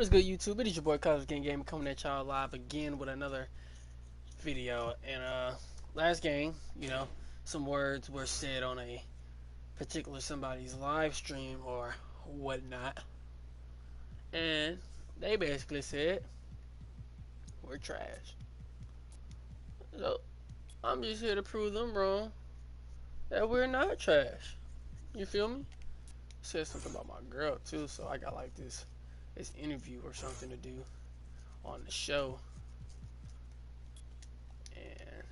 What is good, YouTube? It is your boy College Game coming at y'all live again with another video. And last game, some words were said on a particular somebody's live stream or whatnot, and they basically said we're trash. So I'm just here to prove them wrong, that we're not trash. You feel me? Said something about my girl too, so I got like this interview or something to do on the show, and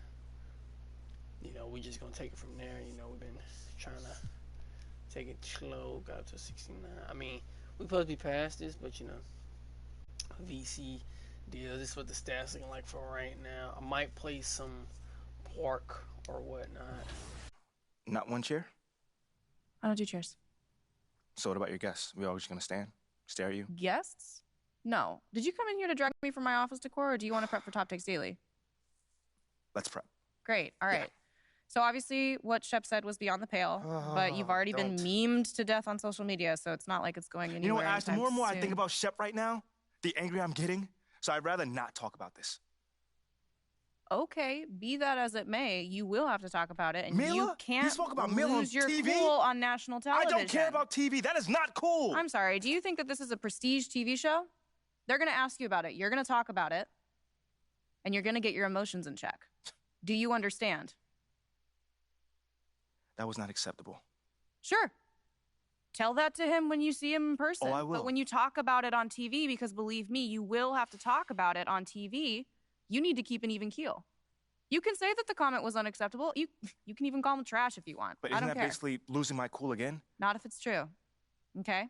we just gonna take it from there. We've been trying to take it slow, got up to 69. I mean, we supposed to be past this, but VC deal. This is what the stats looking like for right now. I might play some pork or whatnot. Not one chair? I don't do chairs. So what about your guests? We all just gonna stare at you? Guests? No. Did you come in here to drag me from my office decor, or do you want to prep for Top Takes Daily? Let's prep. Great. All right. Yeah. So obviously what Shep said was beyond the pale, but you've already been memed to death on social media, so it's not like it's going anywhere. You know what, Ash, the more and more soon. I think about Shep right now, the angrier I'm getting, so I'd rather not talk about this. Okay, be that as it may, you will have to talk about it, and Mila? you can't You spoke about Mila on lose your TV? cool on national television. I don't care about TV. That is not cool. I'm sorry. Do you think that this is a prestige TV show? They're going to ask you about it. You're going to talk about it, and you're going to get your emotions in check. Do you understand? That was not acceptable. Sure. Tell that to him when you see him in person. Oh, I will. But when you talk about it on TV, because believe me, you will have to talk about it on TV, you need to keep an even keel. You can say that the comment was unacceptable. You can even call him trash if you want. But I isn't don't that care. basically losing my cool again? Not if it's true. Okay?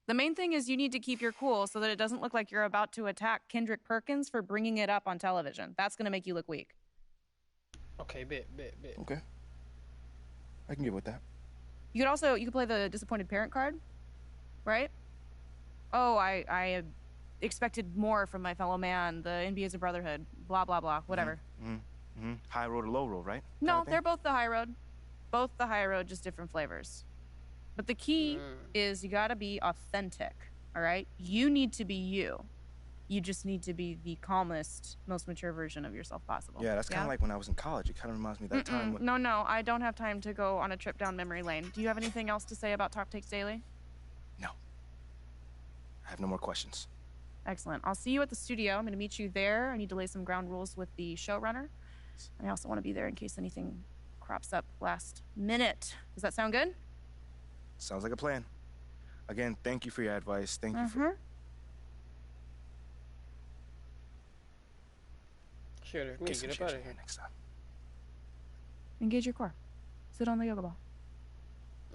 The main thing is you need to keep your cool so that it doesn't look like you're about to attack Kendrick Perkins for bringing it up on television. That's going to make you look weak. Okay, bit. Okay. I can get with that. You could play the disappointed parent card, right? Oh, I expected more from my fellow man. The NBA is a brotherhood. Blah, blah, blah. Whatever. High road or low road, right? No, they're both the high road. Both the high road, just different flavors. But the key is you gotta be authentic, all right? You need to be you. You just need to be the calmest, most mature version of yourself possible. Yeah, that's kind of like when I was in college. It kind of reminds me of that time when... No, I don't have time to go on a trip down memory lane. Do you have anything else to say about Top Takes Daily? No. I have no more questions. Excellent. I'll see you at the studio. I'm gonna meet you there. I need to lay some ground rules with the showrunner. And I also want to be there in case anything crops up last minute. Does that sound good? Sounds like a plan. Again, thank you for your advice. Thank you for... Sure, get up out of here next time. Engage your core. Sit on the yoga ball.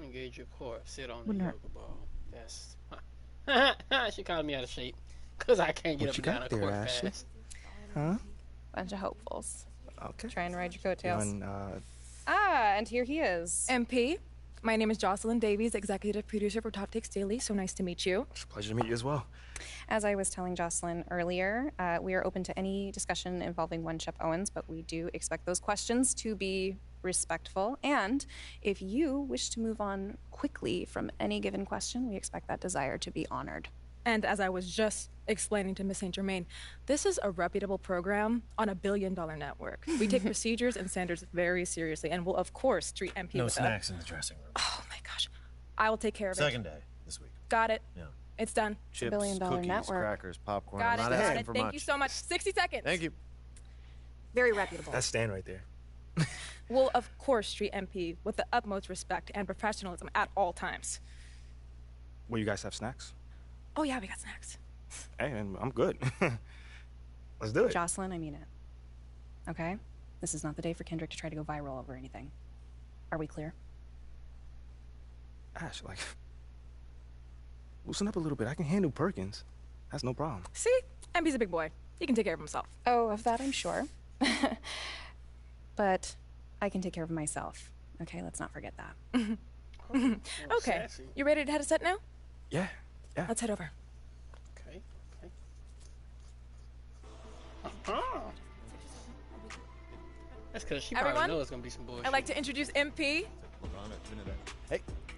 Engage your core. Sit on Wouldn't the hurt. yoga ball. That's... She called me out of shape because I can't get up and down the court fast. Huh? Bunch of hopefuls. Okay. Trying to ride your coattails. And and here he is. MP, my name is Jocelyn Davies, executive producer for Top Takes Daily. So nice to meet you. It's a pleasure to meet you as well. As I was telling Jocelyn earlier, we are open to any discussion involving one Shep Owens, but we do expect those questions to be respectful. And if you wish to move on quickly from any given question, we expect that desire to be honored. And as I was just explaining to Miss St. Germain, this is a reputable program on a billion-dollar network. We take procedures and standards very seriously and will, of course, treat MP No with snacks in the dressing room. Oh, my gosh. I will take care of it. Second day this week. Got it. Yeah. It's done. Chips, billion-dollar cookies, network. crackers, popcorn. Got it. I'm not Got asking it. for Thank much. you so much. 60 seconds. Thank you. Very reputable. That's Stan right there. We'll, of course, treat MP with the utmost respect and professionalism at all times. Will you guys have snacks? Oh, yeah, we got snacks. Hey, I'm good. Let's do it. Jocelyn, I mean it. Okay? This is not the day for Kendrick to try to go viral over anything. Are we clear? Ash, loosen up a little bit. I can handle Perkins. That's no problem. See? MP's a big boy. He can take care of himself. Oh, of that I'm sure. But I can take care of myself. Okay, let's not forget that. Okay. You ready to head a set now? Yeah. Let's head over. Okay. That's because she probably Everyone, knows it's going to be some bullshit. I'd like to introduce MP.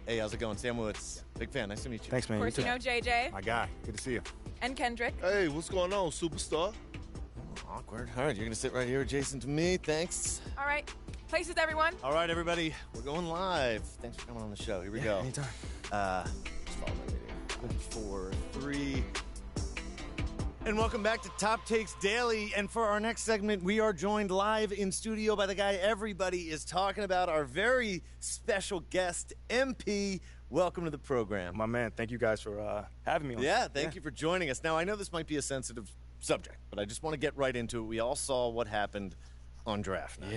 Hey, how's it going? Sam Woods. Big fan. Nice to meet you. Thanks, man. Of course, you know JJ. My guy. Good to see you. And Kendrick. Hey, what's going on, superstar? Awkward. All right, you're going to sit right here adjacent to me. Thanks. All right. Places, everyone. All right, everybody. We're going live. Thanks for coming on the show. Here we go. Anytime. Just follow my video. 4, 3. And welcome back to Top Takes Daily. And for our next segment, we are joined live in studio by the guy everybody is talking about, our very special guest, MP. Welcome to the program. My man, thank you guys for having me on. Yeah, thank you for joining us. Now, I know this might be a sensitive subject, but I just want to get right into it. We all saw what happened on draft night.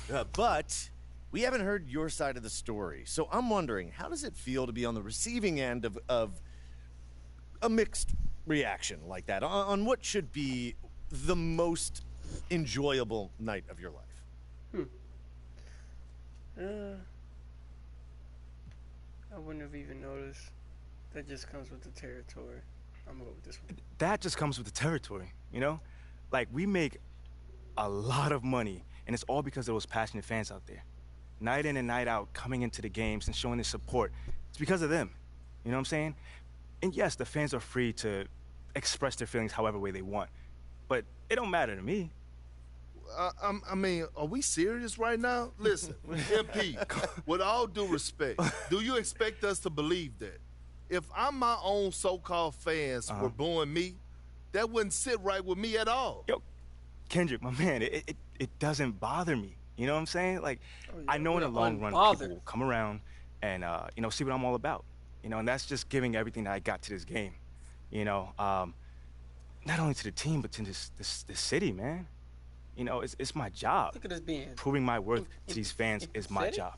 Yeah. But we haven't heard your side of the story. So I'm wondering, how does it feel to be on the receiving end of a mixed reaction like that on what should be the most enjoyable night of your life? I wouldn't have even noticed. That just comes with the territory. I'm gonna go with this one. That just comes with the territory, you know? Like, we make a lot of money, and it's all because of those passionate fans out there. Night in and night out, coming into the games and showing their support. It's because of them. You know what I'm saying? And yes, the fans are free to express their feelings however way they want. But it don't matter to me. I mean, are we serious right now? Listen, MP, with all due respect, do you expect us to believe that? If I'm my own so-called fans were booing me, that wouldn't sit right with me at all. Yo, Kendrick, my man, it doesn't bother me. You know what I'm saying? Like, I know in the long run, people will come around and, see what I'm all about. You know, and that's just giving everything that I got to this game. You know, not only to the team, but to this city, man. You know, it's my job. Look at us being. Proving my worth to these fans is my job.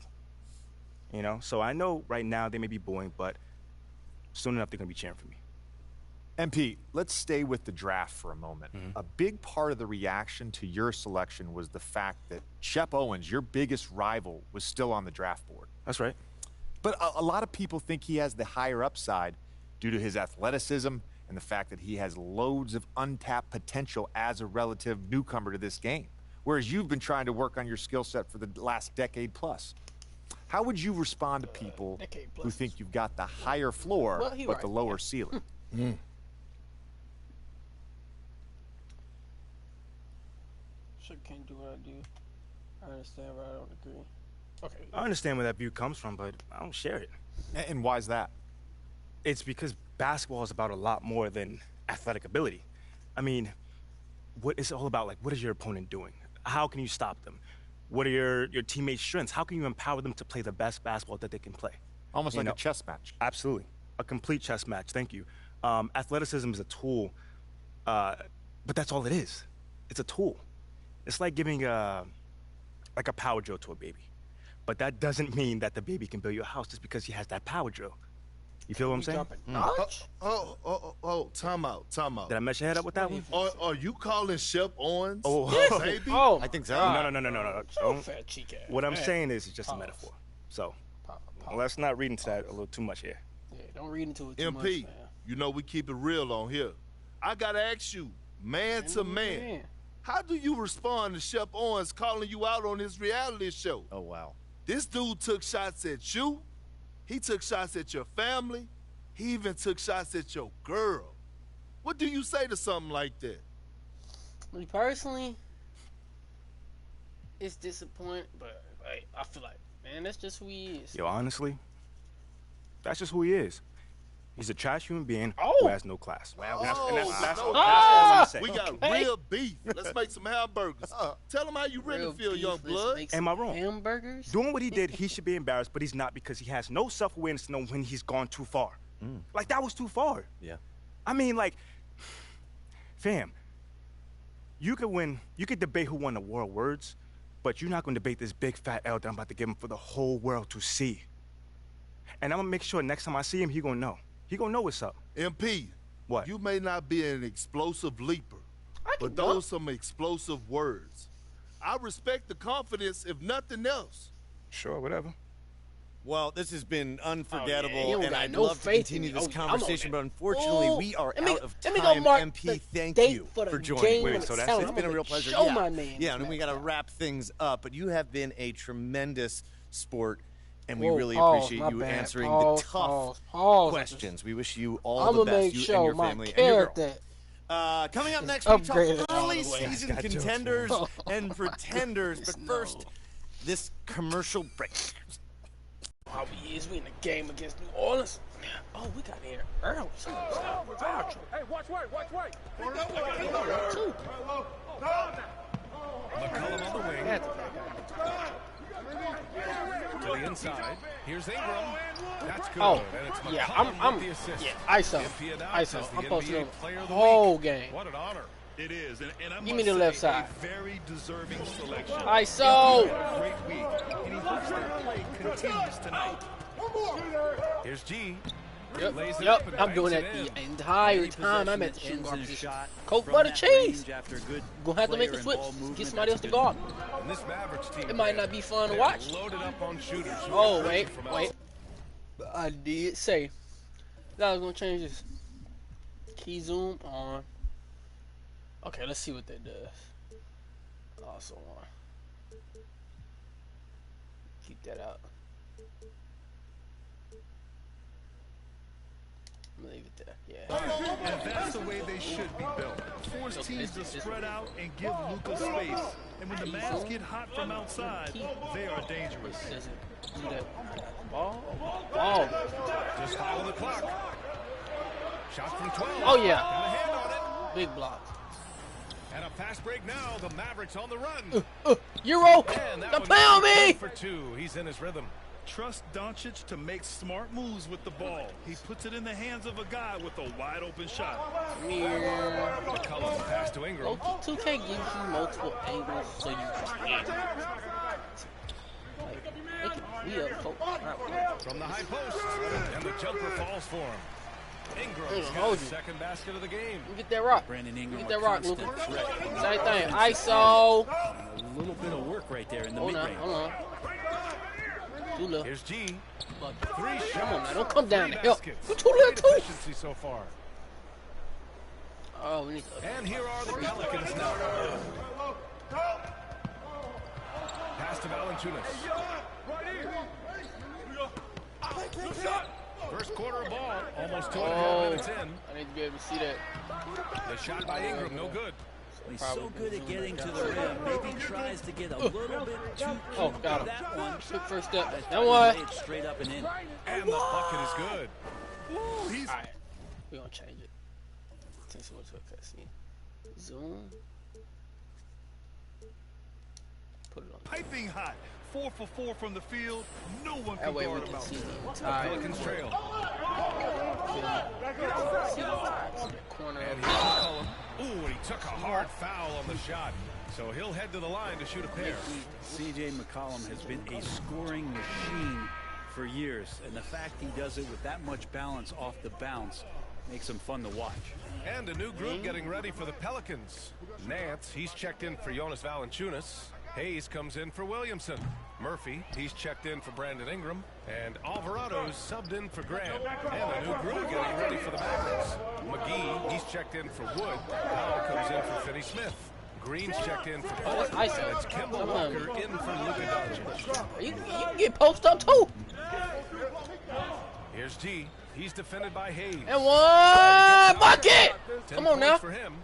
You know, so I know right now they may be booing, but soon enough they're going to be cheering for me. MP, let's stay with the draft for a moment. A big part of the reaction to your selection was the fact that Shep Owens, your biggest rival, was still on the draft board. That's right. But a lot of people think he has the higher upside due to his athleticism and the fact that he has loads of untapped potential as a relative newcomer to this game, whereas you've been trying to work on your skill set for the last decade plus. How would you respond to people who think you've got the higher floor but the lower ceiling? Sure can't do what I do. I understand, but I don't agree. Okay. I understand where that view comes from, but I don't share it. And why's that? It's because basketball is about a lot more than athletic ability. I mean, what it's all about, like, what is your opponent doing? How can you stop them? What are your teammates' strengths? How can you empower them to play the best basketball that they can play? Almost like a chess match. Absolutely. A complete chess match, thank you. Athleticism is a tool, but that's all it is. It's a tool. It's like giving a power drill to a baby. But that doesn't mean that the baby can build you a house just because he has that power drill. You feel what I'm saying? Time out. Did I mess your head up with that one? Are you calling Shep Owens baby? I think so. No. Fat cheek ass. What I'm saying is it's just a metaphor. So let's not read into that a little too much here. Yeah, don't read into it too much, MP, man. you know we keep it real on here. I gotta ask you, man to man, how do you respond to Shep Owens calling you out on his reality show? Oh, wow. This dude took shots at you. He took shots at your family. He even took shots at your girl. What do you say to something like that? Me personally, it's disappointing, but I feel like, man, that's just who he is. Yo, honestly, that's just who he is. He's a trash human being who has no class. That's all I'm saying. We got real beef. Let's make some hamburgers. Tell him how you really feel, young blood. Am I wrong? Hamburgers? Doing what he did, he should be embarrassed, but he's not because he has no self-awareness to know when he's gone too far. Like, that was too far. Yeah. I mean, like, fam, you could debate who won the war of words, but you're not going to debate this big fat L that I'm about to give him for the whole world to see. And I'm going to make sure next time I see him, he going to know. He going to know what's up. MP, what? You may not be an explosive leaper, but those are some explosive words. I respect the confidence, if nothing else. Sure, whatever. Well, this has been unforgettable, and I'd love to continue this conversation, but unfortunately, we are out of time. MP, thank you for joining. Wait, so that's it? It's been a real pleasure. My name. Yeah, and we got to wrap things up, but you have been a tremendous sport, And we Whoa, really pause, appreciate my you bad. answering Pause, the tough pause. questions. We wish you all I'm the gonna best, make you and sure your my family and your girl. character Coming up is next, we talk upgraded all early the way. season got jokes, contenders man. and pretenders. But No. first, this commercial break. How we is we in the game against New Orleans? Oh, we got here early. Hey, watch right. Too. McCollum on the wing. Had to To the inside. Here's Ingram. That's good. Oh, And it's yeah, McCollum I'm with the assist. ISO. Epsiode ISO. as the I'm posting NBA over player the of the whole week. game. What an honor. It is, and I Give must me the left say, side. a very deserving selection. ISO. He had a great week, and he hopes that play continues tonight. Here's G. Yep, Lays it yep. up and Oh, I'm doing banks that it the in. entire time I'm at the shooting guard position. Coke butter cheese. Gonna have to make the switch. Get somebody else to guard. And this Mavericks team, It might man, not be fun to they're watch. Loaded up on shooters. who Oh are wait, from wait. outside. But I did say that I was gonna change this. Key zoom on. Okay, let's see what that does. Also on. Keep that out. I'm gonna leave it there. Yeah. And that's the way they should be built. Force teams to spread out and give Luka space. And when the Mavs get hot from outside, they are dangerous. Doesn't do that. Ball. Ball. Just follow the clock. Shot from 12. Oh yeah. Got a hand on it. Big block. And a fast break now. The Mavericks on the run. Euro. And that Don't one play on goes me. for two. He's in his rhythm. Trust Doncic to make smart moves with the ball. He puts it in the hands of a guy with a wide open shot. McCollum pass to Ingram. Loki 2K gives you multiple angles so you can. Like, we up, Coke. From the high post. And the jumper falls for him. Ingram's got hold his you. second basket of the game. Get that rock. Brandon Ingram, Get that rock, Luka. constant threat from the Same thing. outside. ISO. A little bit of work right there in the Hold on, mid-range. hold on. Too little. Here's G. But Three shots. come on now, don't come down the Three hill. baskets. You too little Great too. efficiency so far. Oh, we need to. And here are the Pelicans now. Pass to Valanciunas. First quarter of ball, almost 2.5 minutes in. I need to be able to see that. The shot by Ingram, no good. He's so good at getting to the rim. Maybe tries to get a little bit too Oh, cute got with him. that one. Quick first step. That's That why one. he laid straight up and in. And the bucket is good. Alright. We're gonna change it. Since we're to a cutscene. Zoom. Put it on. Piping hot. 4 for 4 from the field. No one That can way we guard can about see that. the entire. Pelicans trail. See the corner And of here's McCollum. Ooh, and he took a hard foul on the shot. So he'll head to the line to shoot a pair. CJ McCollum has been a scoring machine for years, and the fact he does it with that much balance off the bounce makes him fun to watch. And a new group getting ready for the Pelicans. Nance, he's checked in for Jonas Valanciunas. Hayes comes in for Williamson. Murphy, he's checked in for Brandon Ingram. And Alvarado's subbed in for Graham. And a new group getting ready for the Mavericks. McGee, he's checked in for Wood. Powell comes in for Finney Smith. Green's checked in for Paul. that's ISO. And it's Kemba Walker in for Luka Doncic. You can get post up too. Here's G. He's defended by Hayes. And one bucket. 10 Come on points now. for him.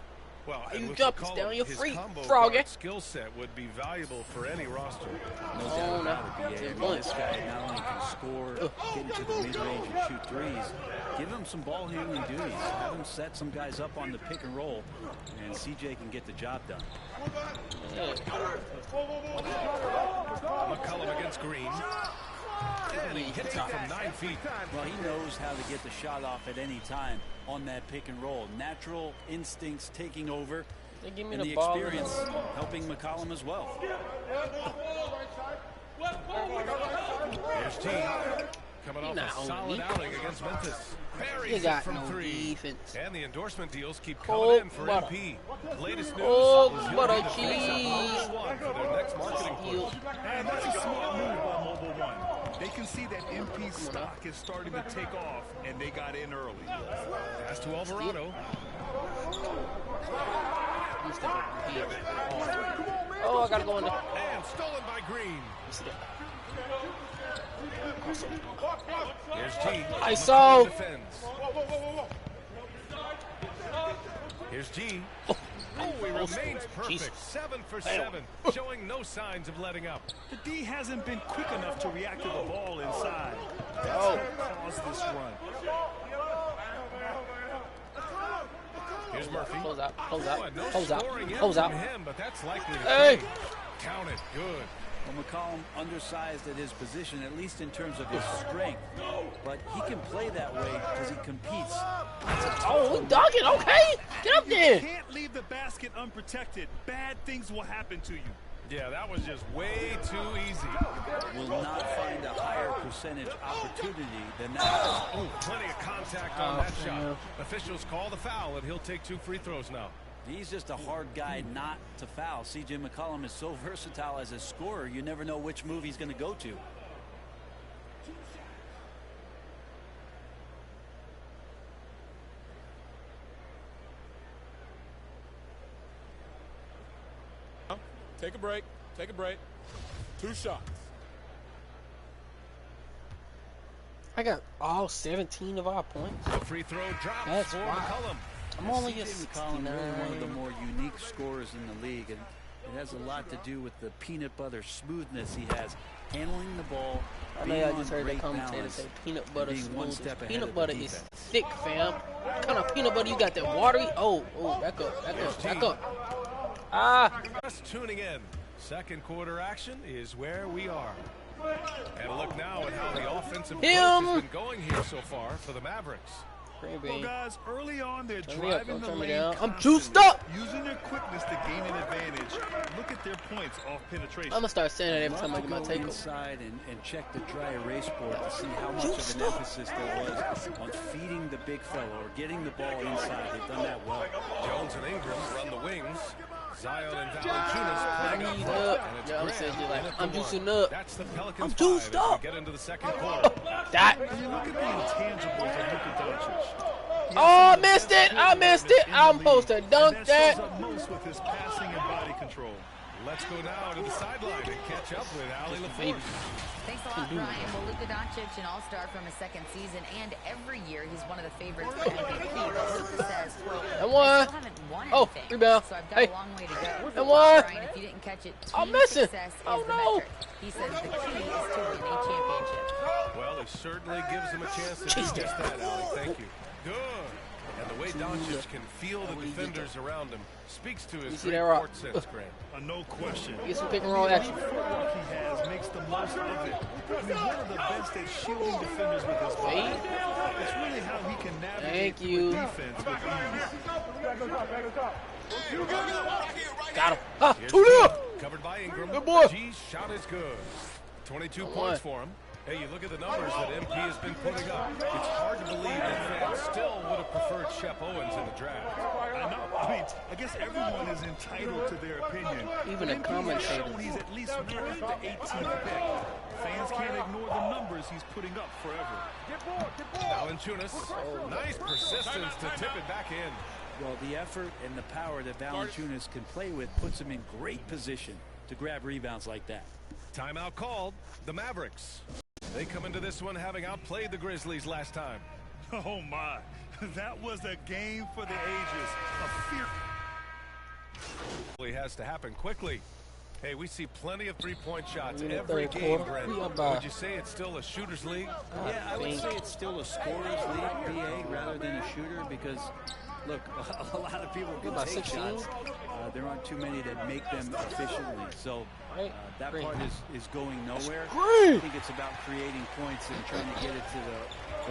Well, You and with jump, McCollum, stay on your his feet, combo froggy. guard skill set would be valuable for any roster. No Oh, doubt no. about it, BA. I mean, Points. this guy not only can score, get into the mid-range and shoot threes, give him some ball handling duties. Have him set some guys up on the pick and roll, and CJ can get the job done. McCollum against Green. And he hits it from 9 feet. Well, he knows how to get the shot off at any time on that pick and roll. Natural instincts taking over, They give me and the the ball. experience helping McCollum as well. Here's T. Coming off not a on solid me. outing against Memphis. You Buries it got from no 3. defense. And the endorsement deals keep Oh, coming in for butter. MP. Latest news Oh, is he'll butter be the face of cheese. Mobile One for their next marketing push. And that's a smart move by Mobile One. They can see that MP stock is starting to take off, and they got in early. Pass to Alvarado. You step up from here. Oh, I gotta go in there. And stolen by Green. You see that? Here's G. I saw. Defends. Here's G. Oh, he remains perfect. Jesus. 7 for 7, showing no signs of letting up. The D hasn't been quick enough to react to the ball inside. That's what caused this run. Here's Murphy. Close out. Close Oh, out. no Close out. scoring yet Close from out. him, but that's likely to Hey. change. Count it. Good. Well, McCollum undersized at his position, at least in terms of his strength. But he can play that way because he competes. Oh, we dogging. Okay. Get up there. You can't leave the basket unprotected. Bad things will happen to you. Yeah, that was just way too easy. Will not find a higher percentage opportunity than that. Oh, plenty of contact on that shot. Officials call the foul, and he'll take 2 free throws now. He's just a hard guy not to foul. C.J. McCollum is so versatile as a scorer, you never know which move he's going to go to. Take a break. Take a break. 2 shots. I got all 17 of our points. The free throw drops That's for wild. McCollum. I'm only C.J. at McCollum 69. really one of the more unique scorers in the league, and it has a lot to do with the peanut butter smoothness he has, handling the ball. I know y'all just heard the commentator say peanut butter smooth. Peanut butter is thick, fam. What kind of peanut butter you got? That watery? Oh, back up, back up, back up. Ah. Just tuning in. Second quarter action is where we are. And look now at how the offensive coach has been going here so far for the Mavericks. Well, guys, early on they're Turn me up, driving the turn me lane down. I'm constantly, juiced up. using their quickness to gain an advantage. Look at their points off penetration. I'm gonna start saying that every time I get my Go takeover. inside and check the dry erase board to see how much of an emphasis there was on feeding the big fella or getting the ball inside. They've done that well. Jones and Ingram run the wings. Zion and Valanciunas playing up Need front, up. and it's Yeah, I'm Grant saying you like, in at I'm the juicing one. up. That's the Pelicans I'm juiced 5 up. as we get into the second quarter. That. When you look at the intangibles of Luka Doncic. Oh, I missed it. I missed it. I'm supposed to dunk That that. shows up most with his passing and body control. Let's go now to the sideline and catch up with Allie LaForce. Thanks a lot, Brian. Well, Luka Doncic, an all-star from his second season, and every year he's one of the favorites for MVP. But Luka says, quote, And one. I still haven't won anything, rebound. so I've got Hey. a long way to go. And one. Brian, if you didn't catch it, team I'm missing. success is Oh, the no. metric. He says the key is to win a championship. Well, it certainly gives him a chance to do just that, Allie. Thank you. Good. And the way Doncic can feel the defenders around him speaks to his see great that rock? court sense, Grant. No question. Get some pick and roll action. The footwork he has makes the most of it. He's one of the best at shielding defenders with his body. It's really how he can navigate through a defense with ease. Got him. Ah, Here's 2 G, up. covered by Ingram. Good boy. G's shot is good. 22 points for him. Hey, you look at the numbers that MP has been putting up. It's hard to believe that fans still would have preferred Shep Owens in the draft. I know. I mean, I guess everyone is entitled to their opinion. Even a MP has commentator. shown he's at least worth the 18th pick. Fans can't ignore the numbers he's putting up forever. Valanciunas, nice persistence to tip it back in. Well, the effort and the power that Valanciunas can play with puts him in great position to grab rebounds like that. Timeout called. The Mavericks. They come into this one having outplayed the Grizzlies last time. Oh, my. That was a game for the ages. A fear. It has to happen quickly. Hey, we see plenty of three-point shots In the every third game, quarter, Brent. we up by- Would you say it's still a shooter's league? Yeah, I would say it's still a scorer's league, BA, rather than a shooter because, look, a lot of people can about take 16? shots. There aren't too many that make them efficiently. So that Great. part is going nowhere. Great. I think it's about creating points and trying to get it to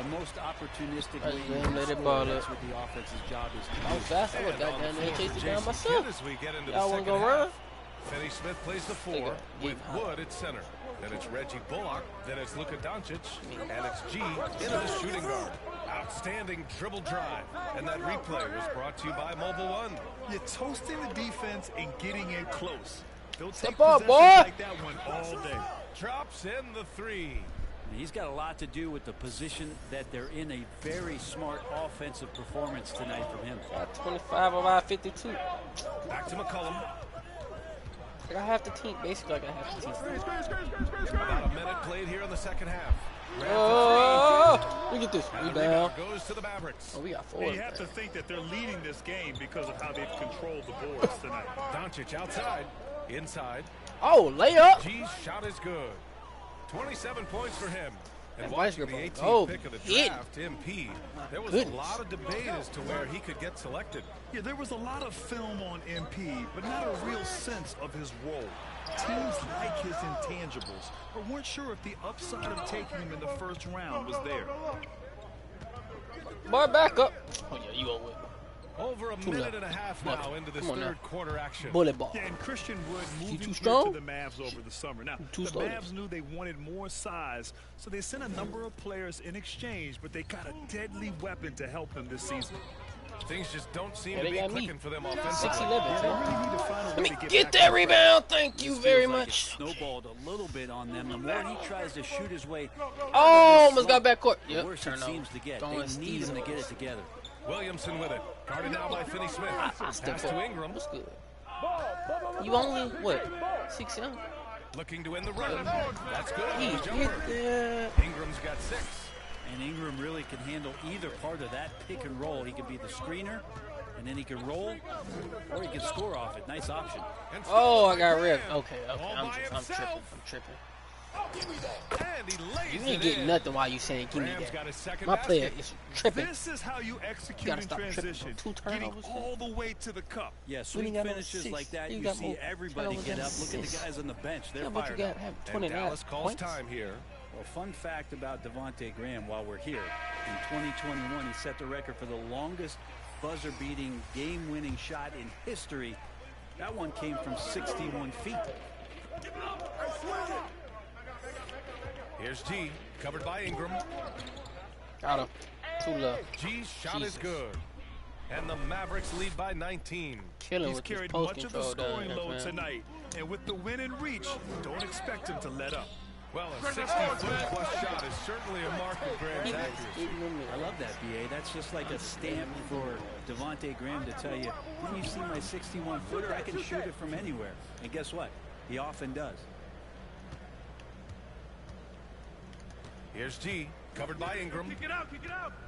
the most opportunistic That's way good. you can Let it score. ball That's up. what the offense's job is to I was do. fast. I would have got down there and chased it down Jason myself. Kidd as we get into the Y'all wanna second go half. run? Finney Smith plays the four with Wood at center. Then it's Reggie Bullock. Then it's Luka Doncic. And it's G into the shooting guard. Outstanding dribble drive. And that replay was brought to you by Mobile One. You're toasting the defense and getting in close. They'll take Step up, possessions boy. like that one all day. Drops in the three. He's got a lot to do with the position that they're in. A very smart offensive performance tonight from him. 25 of our 52. Back to McCollum. I got half the team. Basically, I got half the team. About a minute played here in the second half. Oh, look at this rebound. Goes to the Mavericks. Oh, we got 4. And you have to think that they're leading this game because of how they've controlled the boards tonight. Doncic outside, inside. Oh, layup. G's shot is good. 27 points for him. And Why is watching your the 18th ball? pick of the Hit. draft, MP, there was Goodness. a lot of debate as to where he could get selected. Yeah, there was a lot of film on MP, but not a real sense of his role. Teams like his intangibles, but weren't sure if the upside of taking him in the first round was there. Boy, back up. Oh, yeah, you over it. Over a minute and a half now into this third quarter action. Bullet ball. Yeah, and Christian Wood moving too here strong? to the Mavs over the summer. Now, Too the slow. Mavs knew they wanted more size, so they sent a number of players in exchange, but they got a deadly weapon to help them this season. Things just don't seem Yeah, to they be got clicking me. for them offensively. 6'11". Yeah, they really need to find a way Let me to get back that up. rebound. Thank you This very feels like it much. snowballed a little bit on them. The more he tries to shoot his way, Oh, almost got backcourt. the Yep, worse it turn seems over. to get. Throwing They need steez him to on get us. it together. Williamson with it. Guarded now by Finney Smith. I Pass step to up. Ingram. What's good? You only, what, 6 young? Looking to win the run. That's good. He The hit jumper. that. Ingram's got 6. And Ingram really can handle either part of that pick and roll. He can be the screener, and then he can roll, or he can score off it. Nice option. Oh, I got ripped. Okay, All I'm by tripping. himself. I'm tripping. And he lays You it ain't getting in. nothing while you saying give me Rams that. got his second My player basket. is tripping. This is how you execute Gotta in stop tripping, transition, bro. 2 getting turnovers. all the way to the cup. Yeah, You sweet ain't got no finishes assists. like that. You You got see more everybody turnovers get than up. Look at the assists. guys on the bench. They're Yeah, but you fired got up. have And 29 Dallas calls points. time here. Well, fun fact about Devontae Graham while we're here. In 2021, he set the record for the longest buzzer-beating, game-winning shot in history. That one came from 61 feet. Here's G, covered by Ingram. Got him. 2 love. G's shot Jesus. is good. And the Mavericks lead by 19. Killing He's with this carried post much of the control down scoring there, load man. tonight, and with the win in reach, don't expect him to let up. Well, a 60-foot-plus shot is certainly a mark of Graham's accuracy. I love that, BA. That's just like a stamp for Devontae Graham to tell you, didn't you see my 61-footer? I can shoot it from anywhere. And guess what? He often does. Here's G, covered by Ingram.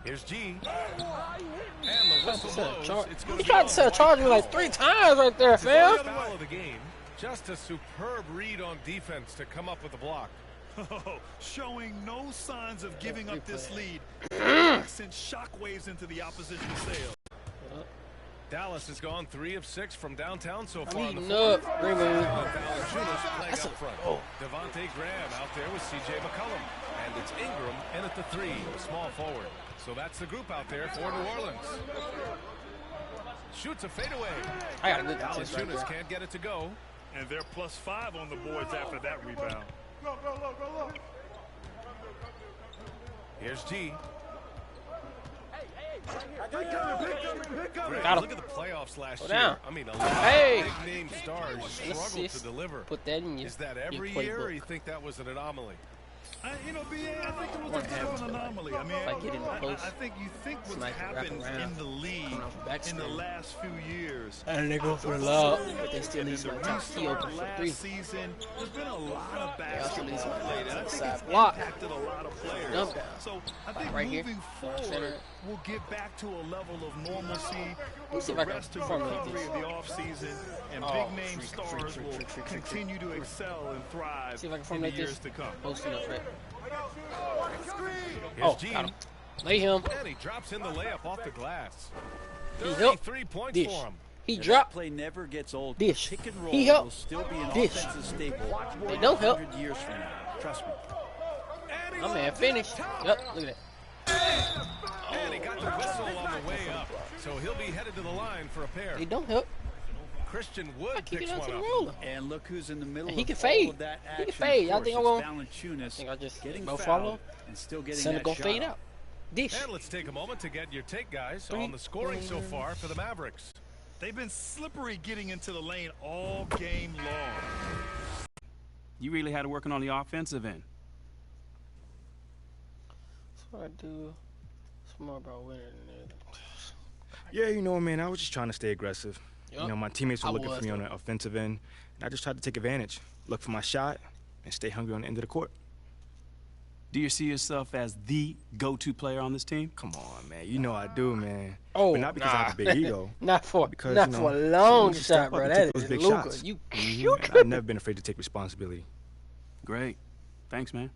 Here's G. And the whistle blows. It's going He to tried to charge me like 3 times right there, fam. First foul of the game. Just a superb read on defense to come up with the block. Showing no signs of giving up this lead. Sent shockwaves into the opposition sail. Dallas has gone 3 of 6 from downtown so I'm far in the eating fourth. up. Green bean. That's up front. Devontae Graham out there with C.J. McCollum. And it's Ingram in at the 3, small forward. So that's the group out there for New Orleans. Shoots a fadeaway. I got a good Dallas right shooters there. can't get it to go. And they're +5 on the boards after that rebound. Here's G. Got him. Look at the playoffs last Go year. down. I mean, a lot Hey. of big-name stars struggled to Assist. deliver. Put that in your Is that your every year, or playbook. you think that was an anomaly? You know, BA, I think it was a bit of an anomaly. I mean, If I get in the post, I think you think what's smack it, wrap happened around, in the league coming off the back in the spin. last few years. And they go for the lob, but they still And need in the some top key open restart for last 3. season, there's been a lot of They also need some basketball played, and I think side it's block. impacted a lot of players. Dump down. So I think right here. moving Center. forward, we'll get back to a level of normalcy Let's with see the if I can rest of formulate recovery this. of the offseason, and Oh, big-name freak, stars freak, will freak, freak, freak, continue to freak. excel and thrive See if I can in the formulate years this. to come. Posting up, right? Here's Oh, G. got him. Lay him. And he drops in the layup off the glass. He helped. 33 points Dish. for him. He And dropped. that play never gets old. Dish. Pick and roll He helped. will still be an Dish. offensive staple. They don't help. 100 years from now. Trust me. My man finished. Yep, look at that. And he got the whistle on the way up. So he'll be headed to the line for a pair. They don't help. Christian Wood Kick picks it out one to the up. roller. And look who's in the middle He of can all fade. of that He action. can fade. Of I think course, I'm it's I Valanciunas think I just getting go fouled follow. and still getting Center that go shot fade up. out. Dish. And let's take a moment to get your take, guys, 3, on the scoring so far for the Mavericks. They've been slippery getting into the lane all game long. You really had to working on the offensive end. That's what I do. It's more about winning than anything. Yeah, you know, man, I was just trying to stay aggressive. Yup. You know, my teammates were I looking was, for me on though. the offensive end, I just tried to take advantage, look for my shot, and stay hungry on the end of the court. Do you see yourself as the go-to player on this team? Come on, man. You know I do, man. Oh, but not because I have a big ego. not for because, for a long you shot, bro. That is Luka. I've never been afraid to take responsibility. Great. Thanks, man.